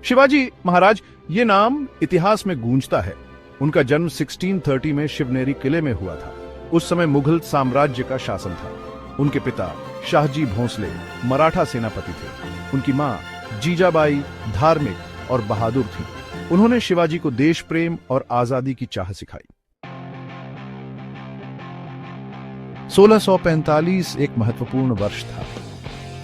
शिवाजी महाराज ये नाम इतिहास में गूंजता है। उनका जन्म 1630 में शिवनेरी किले में हुआ था। उस समय मुगल साम्राज्य का शासन था। उनके पिता शाहजी भोंसले मराठा सेनापति थे। उनकी मां जीजाबाई धार्मिक और बहादुर थी। उन्होंने शिवाजी को देश प्रेम और आजादी की चाह सिखाई। 1645 एक महत्वपूर्ण वर्ष था।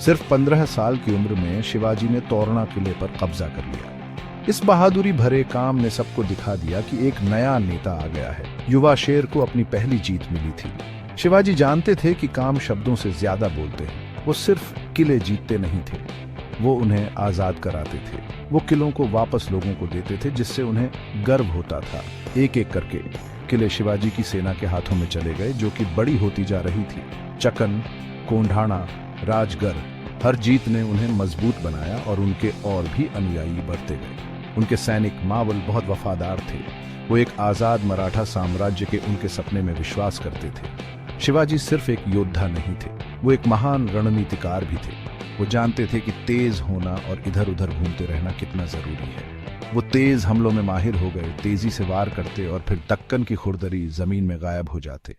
सिर्फ 15 साल की उम्र में शिवाजी ने तोरणा किले पर कब्जा कर लिया। इस बहादुरी भरे काम ने सबको दिखा दिया कि एक नया नेता आ गया है। युवा शेर को अपनी पहली जीत मिली थी। शिवाजी जानते थे कि काम शब्दों से ज्यादा बोलते हैं। वो सिर्फ किले जीतते नहीं थे, वो उन्हें आजाद कराते थे। वो किलों को वापस लोगों को देते थे, जिससे उन्हें गर्व होता था। एक एक करके किले शिवाजी की सेना के हाथों में चले गए, जो कि बड़ी होती जा रही थी। चकन, कोंढाणा, राजगढ़, हर जीत ने उन्हें मजबूत बनाया और उनके और भी अनुयायी बढ़ते गए। उनके सैनिक मावल बहुत वफादार थे। वो एक आजाद मराठा साम्राज्य के उनके सपने में विश्वास करते थे। शिवाजी सिर्फ एक योद्धा नहीं थे, वो एक महान रणनीतिकार भी थे। वो जानते थे कि तेज होना और इधर उधर घूमते रहना कितना जरूरी है। वो तेज हमलों में माहिर हो गए, तेजी से वार करते और फिर दक्कन की खुरदरी जमीन में गायब हो जाते।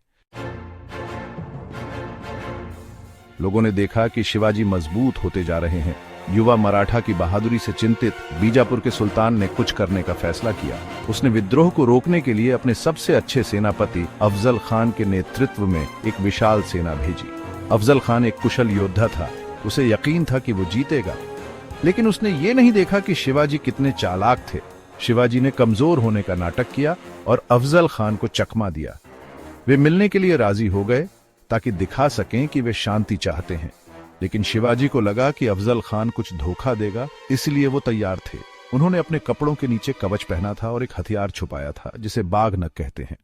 लोगों ने देखा कि शिवाजी मजबूत होते जा रहे हैं। युवा मराठा की बहादुरी से चिंतित बीजापुर के सुल्तान ने कुछ करने का फैसला किया। उसने विद्रोह को रोकने के लिए अपने सबसे अच्छे सेनापति अफजल खान के नेतृत्व में एक विशाल सेना भेजी। अफजल खान एक कुशल योद्धा था। उसे यकीन था कि वो जीतेगा, लेकिन उसने ये नहीं देखा कि शिवाजी कितने चालाक थे। शिवाजी ने कमजोर होने का नाटक किया और अफजल खान को चकमा दिया। वे मिलने के लिए राजी हो गए ताकि दिखा सकें कि वे शांति चाहते हैं, लेकिन शिवाजी को लगा कि अफजल खान कुछ धोखा देगा, इसलिए वो तैयार थे। उन्होंने अपने कपड़ों के नीचे कवच पहना था और एक हथियार छुपाया था, जिसे बाघ नख कहते हैं।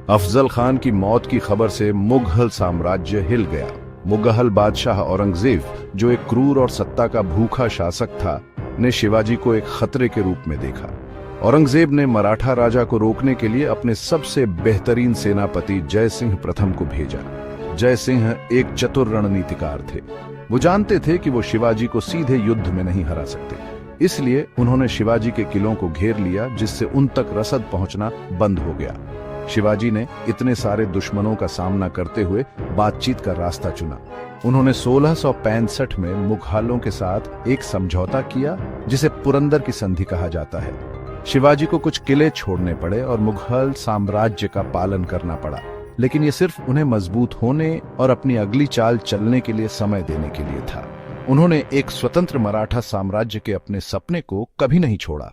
अफजल खान की मौत की खबर से मुगल साम्राज्य हिल गया। मुगल बादशाह औरंगजेब, जो एक क्रूर और सत्ता का भूखा शासक था, ने शिवाजी को एक खतरे के रूप में देखा। औरंगजेब ने मराठा राजा को रोकने के लिए अपने सबसे बेहतरीन सेनापति जय सिंह प्रथम को भेजा। जय सिंह एक चतुर रणनीतिकार थे। वो जानते थे कि वो शिवाजी को सीधे युद्ध में नहीं हरा सकते, इसलिए उन्होंने शिवाजी के किलों को घेर लिया, जिससे उन तक रसद पहुंचना बंद हो गया। शिवाजी ने इतने सारे दुश्मनों का सामना करते हुए बातचीत का रास्ता चुना। उन्होंने 1665 में मुगलों के साथ एक समझौता किया, जिसे पुरंदर की संधि कहा जाता है। शिवाजी को कुछ किले छोड़ने पड़े और मुगल साम्राज्य का पालन करना पड़ा, लेकिन यह सिर्फ उन्हें मजबूत होने और अपनी अगली चाल चलने के लिए समय देने के लिए था। उन्होंने एक स्वतंत्र मराठा साम्राज्य के अपने सपने को कभी नहीं छोड़ा।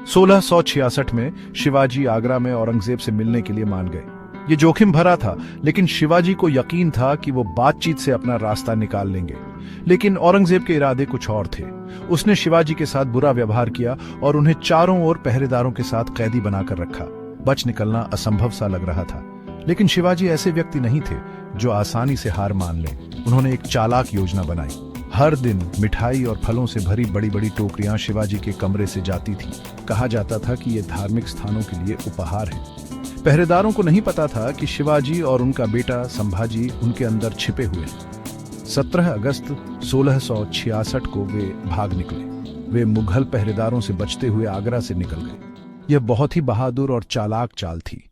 1666 में शिवाजी आगरा में औरंगजेब से मिलने के लिए मान गए। ये जोखिम भरा था, लेकिन शिवाजी को यकीन था कि वो बातचीत से अपना रास्ता निकाल लेंगे। लेकिन औरंगजेब के इरादे कुछ और थे। उसने शिवाजी के साथ बुरा व्यवहार किया और उन्हें चारों ओर पहरेदारों के साथ कैदी बनाकर रखा। बच निकलना असंभव सा लग रहा था, लेकिन शिवाजी ऐसे व्यक्ति नहीं थे जो आसानी से हार मान लें। उन्होंने एक चालाक योजना बनाई। हर दिन मिठाई और फलों से भरी बड़ी बड़ी टोकरियां शिवाजी के कमरे से जाती थी। कहा जाता था कि ये धार्मिक स्थानों के लिए उपहार है। पहरेदारों को नहीं पता था कि शिवाजी और उनका बेटा संभाजी उनके अंदर छिपे हुए हैं। 17 अगस्त 1666 को वे भाग निकले। वे मुगल पहरेदारों से बचते हुए आगरा से निकल गए। यह बहुत ही बहादुर और चालाक चाल थी।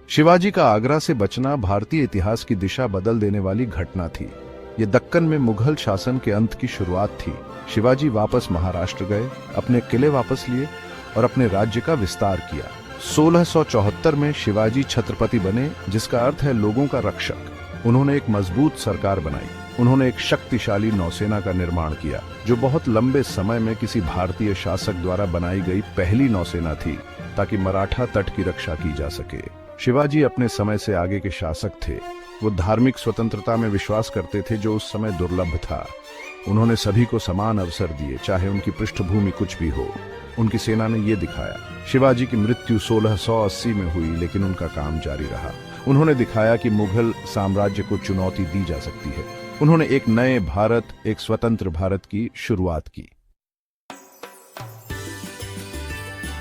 शिवाजी का आगरा से बचना भारतीय इतिहास की दिशा बदल देने वाली घटना थी। यह दक्कन में मुगल शासन के अंत की शुरुआत थी। शिवाजी वापस महाराष्ट्र गए, अपने किले वापस लिए और अपने राज्य का विस्तार किया। 1674 में शिवाजी छत्रपति बने, जिसका अर्थ है लोगों का रक्षक। उन्होंने एक मजबूत सरकार बनाई। उन्होंने एक शक्तिशाली नौसेना का निर्माण किया, जो बहुत लंबे समय में किसी भारतीय शासक द्वारा बनाई गई पहली नौसेना थी, ताकि मराठा तट की रक्षा की जा सके। शिवाजी अपने समय से आगे के शासक थे। वो धार्मिक स्वतंत्रता में विश्वास करते थे, जो उस समय दुर्लभ था। उन्होंने सभी को समान अवसर दिए, चाहे उनकी पृष्ठभूमि कुछ भी हो। उनकी सेना ने यह दिखाया। शिवाजी की मृत्यु 1680 में हुई, लेकिन उनका काम जारी रहा। उन्होंने दिखाया कि मुगल साम्राज्य को चुनौती दी जा सकती है। उन्होंने एक नए भारत, एक स्वतंत्र भारत की शुरुआत की।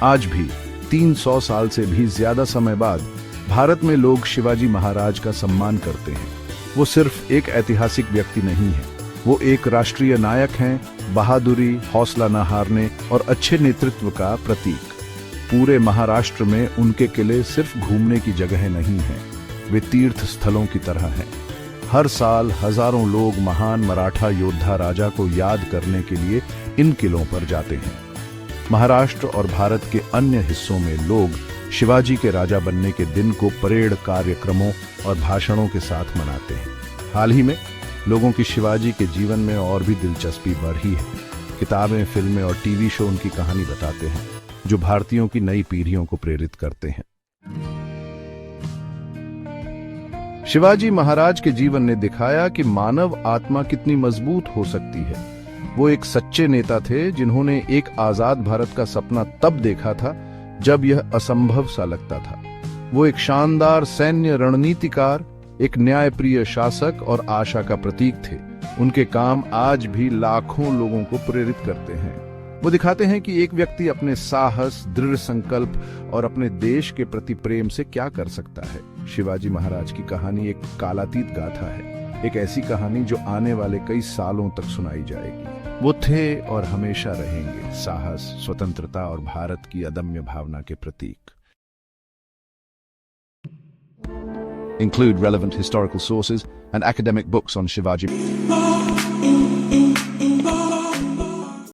आज भी 300 साल से भी ज्यादा समय बाद भारत में लोग शिवाजी महाराज का सम्मान करते हैं। वो सिर्फ एक ऐतिहासिक व्यक्ति नहीं है, वो एक राष्ट्रीय नायक हैं, बहादुरी, हौसला न हारने और अच्छे नेतृत्व का प्रतीक। पूरे महाराष्ट्र में उनके किले सिर्फ घूमने की जगह नहीं हैं, वे तीर्थ स्थलों की तरह हैं। हर साल हजारों लोग महान मराठा योद्धा राजा को याद करने के लिए इन किलों पर जाते हैं। महाराष्ट्र और भारत के अन्य हिस्सों में लोग शिवाजी के राजा बनने के दिन को परेड, कार्यक्रमों और भाषणों के साथ मनाते हैं। हाल ही में लोगों की शिवाजी के जीवन में और भी दिलचस्पी बढ़ी है। किताबें, फिल्में और टीवी शो उनकी कहानी बताते हैं, जो भारतीयों की नई पीढ़ियों को प्रेरित करते हैं। शिवाजी महाराज के जीवन ने दिखाया कि मानव आत्मा कितनी मजबूत हो सकती है। वो एक सच्चे नेता थे जिन्होंने एक आजाद भारत का सपना तब देखा था जब यह असंभव सा लगता था। वो एक शानदार सैन्य रणनीतिकार, एक न्यायप्रिय शासक और आशा का प्रतीक थे। उनके काम आज भी लाखों लोगों को प्रेरित करते हैं। वो दिखाते हैं कि एक व्यक्ति अपने साहस, दृढ़ संकल्प और अपने देश के प्रति प्रेम से क्या कर सकता है। शिवाजी महाराज की कहानी एक कालातीत गाथा है, एक ऐसी कहानी जो आने वाले कई सालों तक सुनाई जाएगी। वो थे और हमेशा रहेंगे साहस, स्वतंत्रता और भारत की अदम्य भावना के प्रतीक। Include relevant historical sources and academic books on Shivaji.